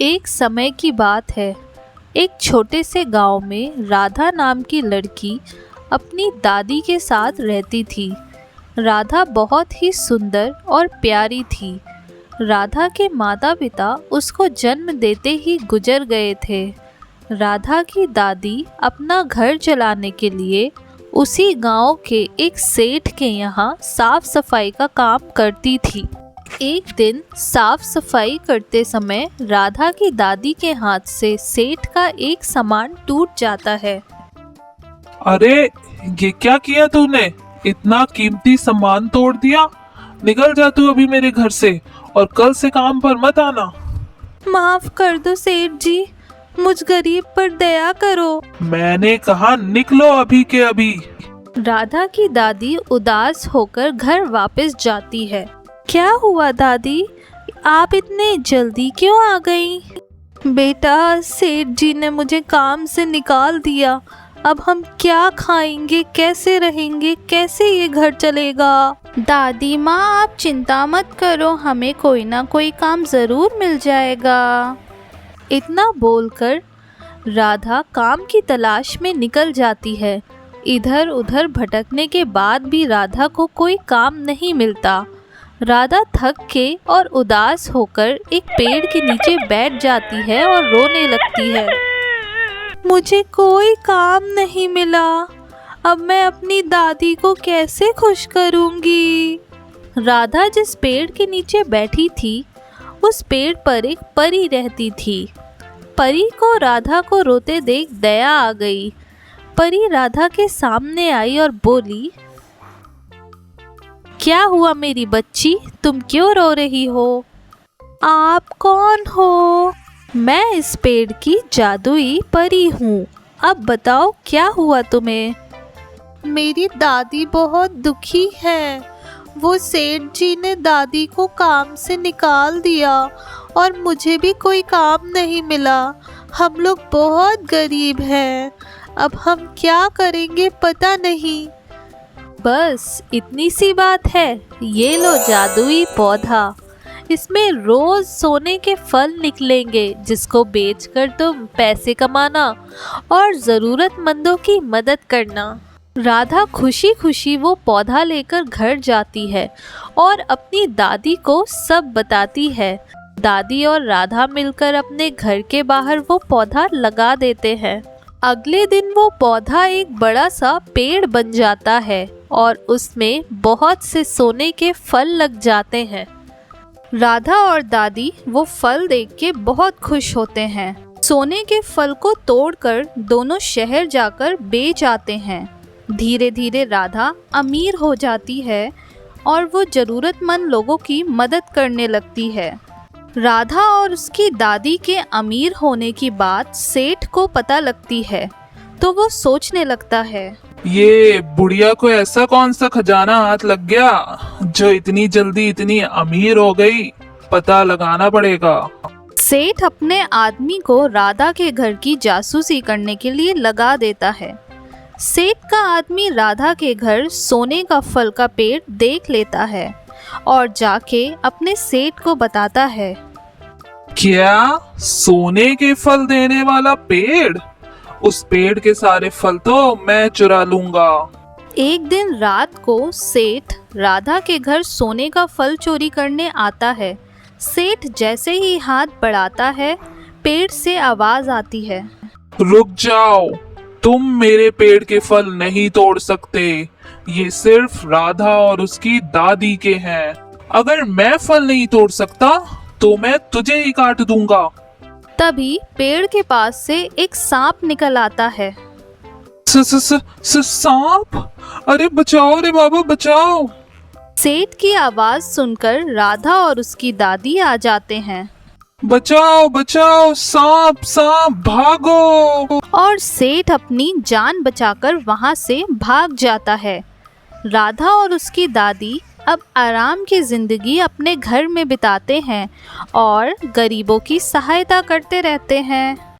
एक समय की बात है। एक छोटे से गांव में राधा नाम की लड़की अपनी दादी के साथ रहती थी। राधा बहुत ही सुंदर और प्यारी थी। राधा के माता पिता उसको जन्म देते ही गुजर गए थे। राधा की दादी अपना घर चलाने के लिए उसी गांव के एक सेठ के यहाँ साफ सफाई का काम करती थी। एक दिन साफ सफाई करते समय राधा की दादी के हाथ से सेठ का एक सामान टूट जाता है। अरे ये क्या किया तूने? इतना कीमती सामान तोड़ दिया। निकल जा तू अभी मेरे घर से और कल से काम पर मत आना। माफ कर दो सेठ जी, मुझ गरीब पर दया करो। मैंने कहा निकलो अभी के अभी। राधा की दादी उदास होकर घर वापस जाती है। क्या हुआ दादी, आप इतने जल्दी क्यों आ गई? बेटा, सेठ जी ने मुझे काम से निकाल दिया। अब हम क्या खाएंगे, कैसे रहेंगे, कैसे ये घर चलेगा? दादी माँ, आप चिंता मत करो, हमें कोई ना कोई काम ज़रूर मिल जाएगा। इतना बोलकर राधा काम की तलाश में निकल जाती है। इधर उधर भटकने के बाद भी राधा को कोई काम नहीं मिलता। राधा थक के और उदास होकर एक पेड़ के नीचे बैठ जाती है और रोने लगती है। मुझे कोई काम नहीं मिला, अब मैं अपनी दादी को कैसे खुश करूंगी? राधा जिस पेड़ के नीचे बैठी थी उस पेड़ पर एक परी रहती थी। परी को राधा को रोते देख दया आ गई। परी राधा के सामने आई और बोली, क्या हुआ मेरी बच्ची, तुम क्यों रो रही हो? आप कौन हो? मैं इस पेड़ की जादुई परी हूँ। अब बताओ क्या हुआ तुम्हें? मेरी दादी बहुत दुखी है। वो सेठ जी ने दादी को काम से निकाल दिया और मुझे भी कोई काम नहीं मिला। हम लोग बहुत गरीब हैं। अब हम क्या करेंगे पता नहीं। बस इतनी सी बात है, ये लो जादुई पौधा। इसमें रोज सोने के फल निकलेंगे जिसको बेचकर तुम पैसे कमाना और ज़रूरतमंदों की मदद करना। राधा खुशी खुशी वो पौधा लेकर घर जाती है और अपनी दादी को सब बताती है। दादी और राधा मिलकर अपने घर के बाहर वो पौधा लगा देते हैं। अगले दिन वो पौधा एक बड़ा सा पेड़ बन जाता है और उसमें बहुत से सोने के फल लग जाते हैं। राधा और दादी वो फल देख के बहुत खुश होते हैं। सोने के फल को तोड़कर दोनों शहर जाकर बेच आते हैं। धीरे धीरे राधा अमीर हो जाती है और वो ज़रूरतमंद लोगों की मदद करने लगती है। राधा और उसकी दादी के अमीर होने की बात सेठ को पता लगती है तो वो सोचने लगता है, ये बुढ़िया को ऐसा कौन सा खजाना हाथ लग गया जो इतनी जल्दी इतनी अमीर हो गई? पता लगाना पड़ेगा। सेठ अपने आदमी को राधा के घर की जासूसी करने के लिए लगा देता है। सेठ का आदमी राधा के घर सोने का फल का पेड़ देख लेता है और जाके अपने सेठ को बताता है। क्या? सोने के फल देने वाला पेड़? उस पेड़ के सारे फल तो मैं चुरा लूंगा। एक दिन रात को सेठ राधा के घर सोने का फल चोरी करने आता है। सेठ जैसे ही हाथ बढ़ाता है, पेड़ से आवाज आती है, रुक जाओ, तुम मेरे पेड़ के फल नहीं तोड़ सकते। ये सिर्फ राधा और उसकी दादी के हैं। अगर मैं फल नहीं तोड़ सकता तो मैं तुझे ही काट दूंगा। तभी पेड़ के पास से एक सांप निकल आता है। सांप? अरे बचाओ रे बाबा, बचाओ। सेठ की आवाज सुनकर राधा और उसकी दादी आ जाते हैं। बचाओ बचाओ, सांप सांप, भागो। और सेठ अपनी जान बचाकर वहां से भाग जाता है। राधा और उसकी दादी अब आराम की जिंदगी अपने घर में बिताते हैं और गरीबों की सहायता करते रहते हैं।